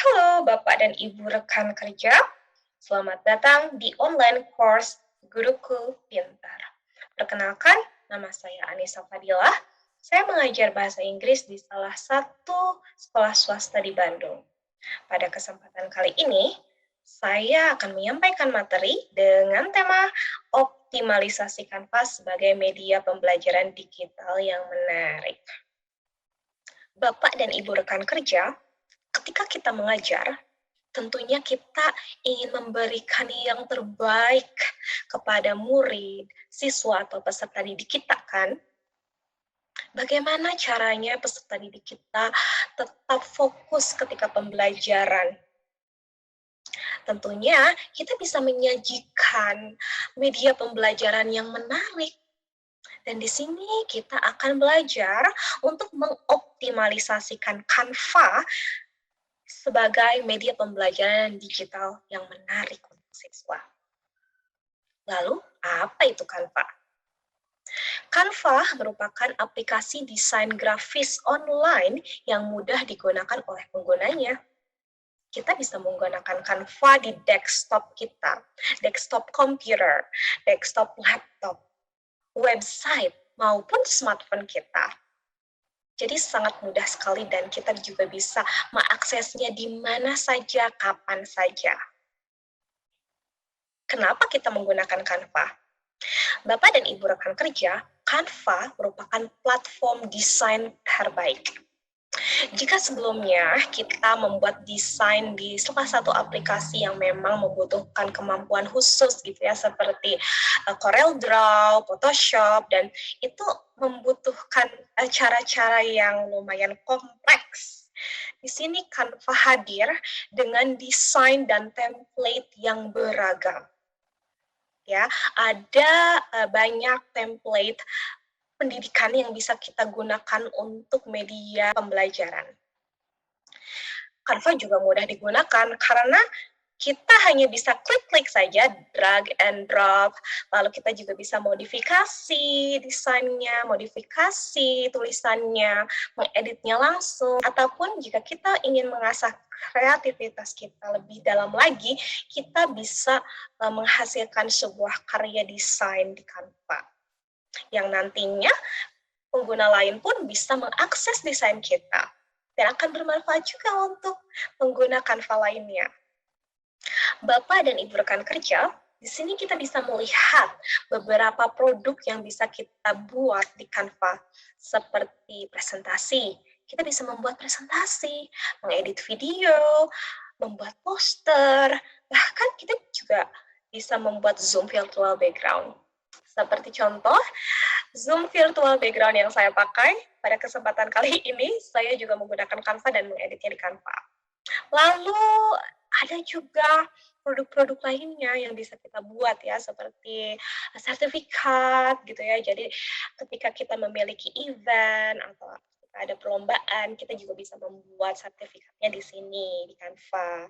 Halo Bapak dan Ibu rekan kerja, selamat datang di online course Guruku Pintar. Perkenalkan, nama saya Anissa Fadilah. Saya mengajar bahasa Inggris di salah satu sekolah swasta di Bandung. Pada kesempatan kali ini, saya akan menyampaikan materi dengan tema optimalisasi kanvas sebagai media pembelajaran digital yang menarik. Bapak dan Ibu rekan kerja, ketika kita mengajar, tentunya kita ingin memberikan yang terbaik kepada murid, siswa, atau peserta didik kita, kan? Bagaimana caranya peserta didik kita tetap fokus ketika pembelajaran? Tentunya kita bisa menyajikan media pembelajaran yang menarik. Dan di sini kita akan belajar untuk mengoptimalisasikan Canva sebagai media pembelajaran digital yang menarik untuk siswa. Lalu, apa itu Canva? Canva merupakan aplikasi desain grafis online yang mudah digunakan oleh penggunanya. Kita bisa menggunakan Canva di desktop kita, desktop komputer, desktop laptop, website, maupun smartphone kita. Jadi sangat mudah sekali dan kita juga bisa mengaksesnya di mana saja, kapan saja. Kenapa kita menggunakan Canva? Bapak dan Ibu rekan kerja, Canva merupakan platform desain terbaik. Jika sebelumnya kita membuat desain di salah satu aplikasi yang memang membutuhkan kemampuan khusus gitu ya, seperti CorelDRAW, Photoshop, dan itu membutuhkan cara-cara yang lumayan kompleks. Di sini Canva hadir dengan desain dan template yang beragam. Ya, ada banyak template pendidikan yang bisa kita gunakan untuk media pembelajaran. Canva juga mudah digunakan karena kita hanya bisa klik-klik saja, drag and drop, lalu kita juga bisa modifikasi desainnya, modifikasi tulisannya, mengeditnya langsung, ataupun jika kita ingin mengasah kreativitas kita lebih dalam lagi, kita bisa menghasilkan sebuah karya desain di Canva yang nantinya pengguna lain pun bisa mengakses desain kita dan akan bermanfaat juga untuk pengguna Canva lainnya. Bapak dan Ibu rekan kerja, di sini kita bisa melihat beberapa produk yang bisa kita buat di Canva, seperti presentasi. Kita bisa membuat presentasi, mengedit video, membuat poster, bahkan kita juga bisa membuat Zoom virtual background. Seperti contoh, Zoom virtual background yang saya pakai pada kesempatan kali ini, saya juga menggunakan Canva dan mengeditnya di Canva. Lalu ada juga produk-produk lainnya yang bisa kita buat ya, seperti sertifikat gitu ya. Jadi ketika kita memiliki event atau ada perlombaan, kita juga bisa membuat sertifikatnya di sini, di Canva.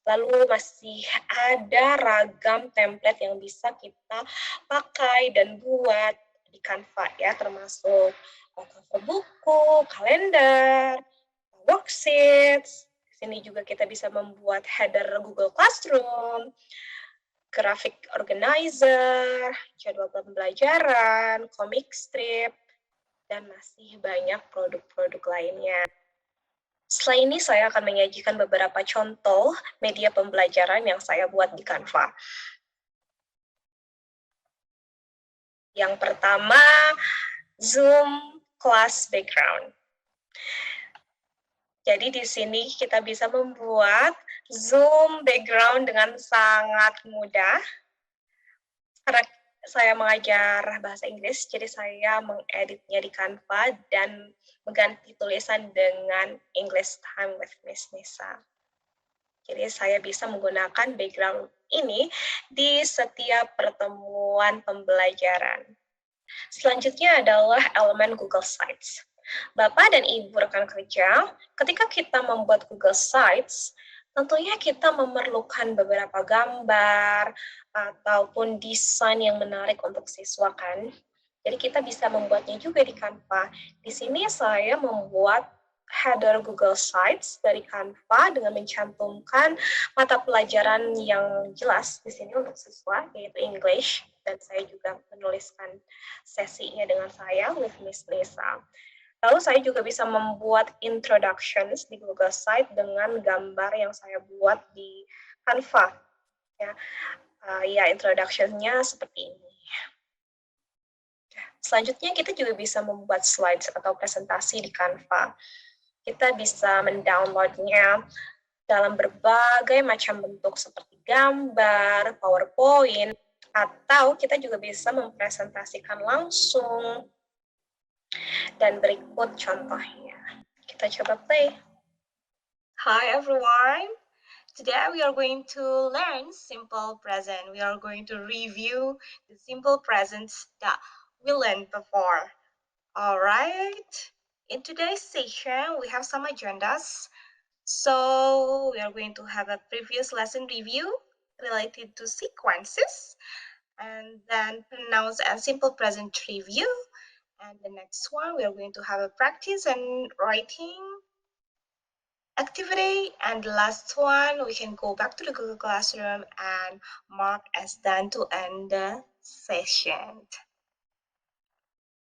Lalu masih ada ragam template yang bisa kita pakai dan buat di Canva ya, termasuk cover buku, kalender, worksheets. Di sini juga kita bisa membuat header Google Classroom, graphic organizer, jadwal pembelajaran, comic strip, dan masih banyak produk-produk lainnya. Setelah ini saya akan menyajikan beberapa contoh media pembelajaran yang saya buat di Canva. Yang pertama, Zoom Class Background. Jadi di sini kita bisa membuat Zoom background dengan sangat mudah. Karena saya mengajar bahasa Inggris, jadi saya mengeditnya di Canva dan mengganti tulisan dengan English Time with Miss Nisa. Jadi saya bisa menggunakan background ini di setiap pertemuan pembelajaran. Selanjutnya adalah elemen Google Sites. Bapak dan Ibu rekan kerja, ketika kita membuat Google Sites, tentunya kita memerlukan beberapa gambar ataupun desain yang menarik untuk siswa kan. Jadi kita bisa membuatnya juga di Canva. Di sini saya membuat header Google Sites dari Canva dengan mencantumkan mata pelajaran yang jelas di sini untuk siswa, yaitu English, dan saya juga menuliskan sesinya dengan saya with Miss Lisa. Lalu saya juga bisa membuat introductions di Google Site dengan gambar yang saya buat di Canva. Ya, introduction-nya seperti ini. Selanjutnya kita juga bisa membuat slides atau presentasi di Canva. Kita bisa mendownloadnya dalam berbagai macam bentuk seperti gambar, PowerPoint, atau kita juga bisa mempresentasikan langsung. Dan berikut contohnya. Kita coba play. Hi everyone. Today we are going to learn simple present. We are going to review the simple presents that we learned before. All right. In today's session, we have some agendas. So we are going to have a previous lesson review related to sequences, and then pronounce and simple present review. And the next one, we are going to have a practice and writing activity. And the last one, we can go back to the Google Classroom and mark as done to end the session.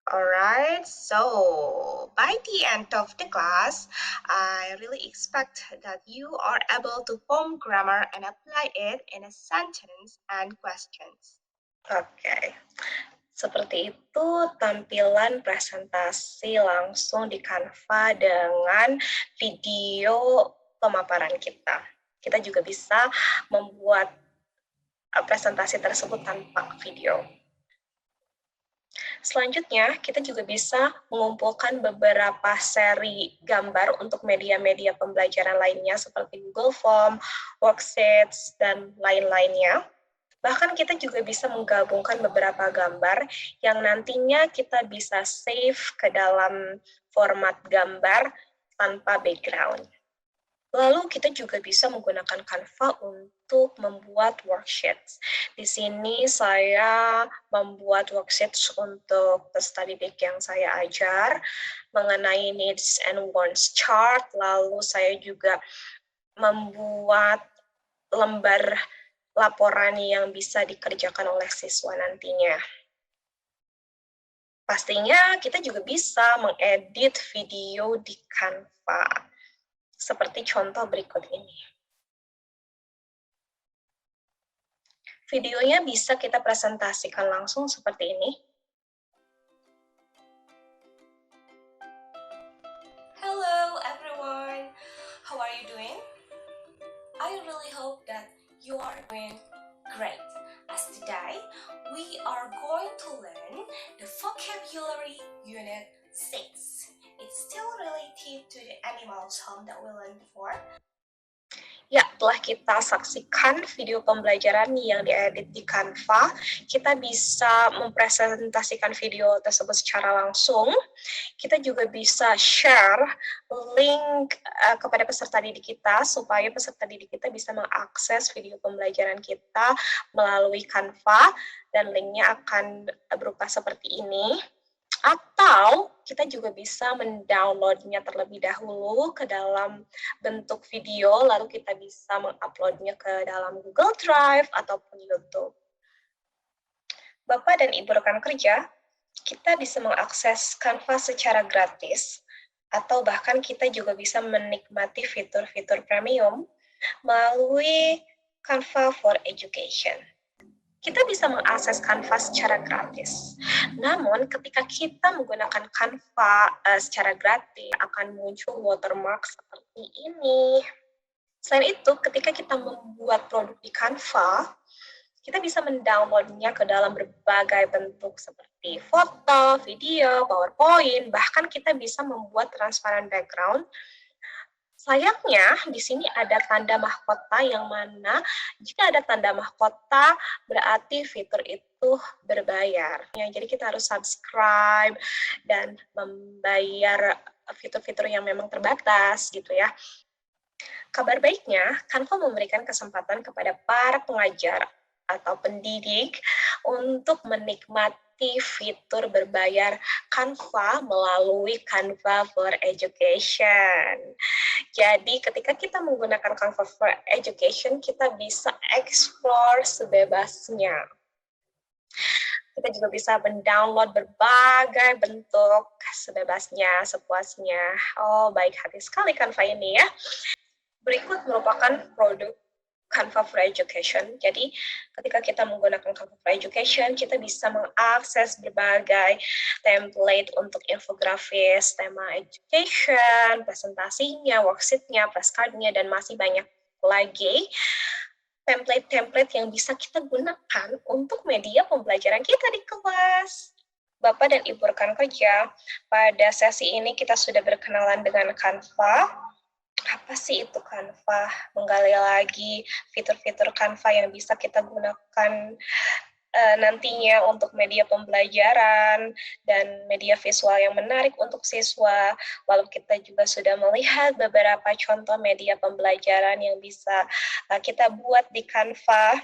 Alright, so by the end of the class, I really expect that you are able to form grammar and apply it in a sentence and questions. Oke, seperti itu tampilan presentasi langsung di Canva dengan video pemaparan kita. Kita juga bisa membuat presentasi tersebut tanpa video. Selanjutnya, kita juga bisa mengumpulkan beberapa seri gambar untuk media-media pembelajaran lainnya seperti Google Form, Worksheets, dan lain-lainnya. Bahkan kita juga bisa menggabungkan beberapa gambar yang nantinya kita bisa save ke dalam format gambar tanpa background. Lalu kita juga bisa menggunakan Canva untuk membuat worksheets. Di sini saya membuat worksheets untuk study week yang saya ajar mengenai needs and wants chart. Lalu saya juga membuat lembar laporan yang bisa dikerjakan oleh siswa nantinya. Pastinya kita juga bisa mengedit video di Canva. Seperti contoh berikut ini. Videonya bisa kita presentasikan langsung seperti ini. Hello everyone, how are you doing? I really hope that you are doing great. As today, we are going to learn the vocabulary unit 6. It's still related to the animals home that we learned before. Ya, telah kita saksikan video pembelajaran yang diedit di Canva, kita bisa mempresentasikan video tersebut secara langsung. Kita juga bisa share link kepada peserta didik kita, supaya peserta didik kita bisa mengakses video pembelajaran kita melalui Canva, dan linknya akan berupa seperti ini. Atau kita juga bisa mendownloadnya terlebih dahulu ke dalam bentuk video, lalu kita bisa menguploadnya ke dalam Google Drive ataupun YouTube. Bapak dan Ibu rekan kerja, kita bisa mengakses Canva secara gratis, atau bahkan kita juga bisa menikmati fitur-fitur premium melalui Canva for Education. Kita bisa mengakses Canva secara gratis. Namun, ketika kita menggunakan Canva secara gratis, akan muncul watermark seperti ini. Selain itu, ketika kita membuat produk di Canva, kita bisa mendownloadnya ke dalam berbagai bentuk seperti foto, video, PowerPoint, bahkan kita bisa membuat transparan background. Sayangnya, di sini ada tanda mahkota yang mana jika ada tanda mahkota berarti fitur itu berbayar. Ya, jadi kita harus subscribe dan membayar fitur-fitur yang memang terbatas gitu ya. Kabar baiknya, Canva memberikan kesempatan kepada para pengajar atau pendidik untuk menikmati fitur berbayar Canva melalui Canva for Education. Jadi ketika kita menggunakan Canva for Education, kita bisa explore sebebasnya. Kita juga bisa mendownload berbagai bentuk sebebasnya, sepuasnya. Oh, baik hati sekali Canva ini ya. Berikut merupakan produk Canva for Education. Jadi, ketika kita menggunakan Canva for Education, kita bisa mengakses berbagai template untuk infografis, tema education, presentasinya, worksheet-nya, flashcard-nya, dan masih banyak lagi template-template yang bisa kita gunakan untuk media pembelajaran kita di kelas. Bapak dan Ibu rekan kerja, pada sesi ini kita sudah berkenalan dengan Canva. Apa sih itu Canva? Menggali lagi fitur-fitur Canva yang bisa kita gunakan nantinya untuk media pembelajaran dan media visual yang menarik untuk siswa. Lalu kita juga sudah melihat beberapa contoh media pembelajaran yang bisa kita buat di Canva.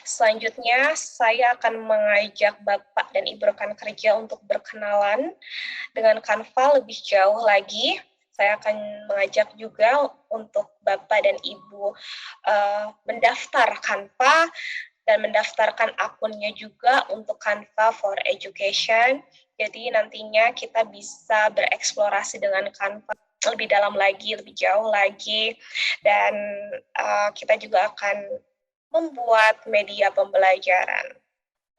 Selanjutnya, saya akan mengajak Bapak dan Ibu rekan kerja untuk berkenalan dengan Canva lebih jauh lagi. Saya akan mengajak juga untuk Bapak dan Ibu mendaftar Canva dan mendaftarkan akunnya juga untuk Canva for Education. Jadi nantinya kita bisa bereksplorasi dengan Canva lebih dalam lagi, lebih jauh lagi, dan kita juga akan membuat media pembelajaran.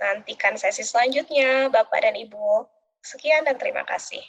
Nantikan sesi selanjutnya, Bapak dan Ibu. Sekian dan terima kasih.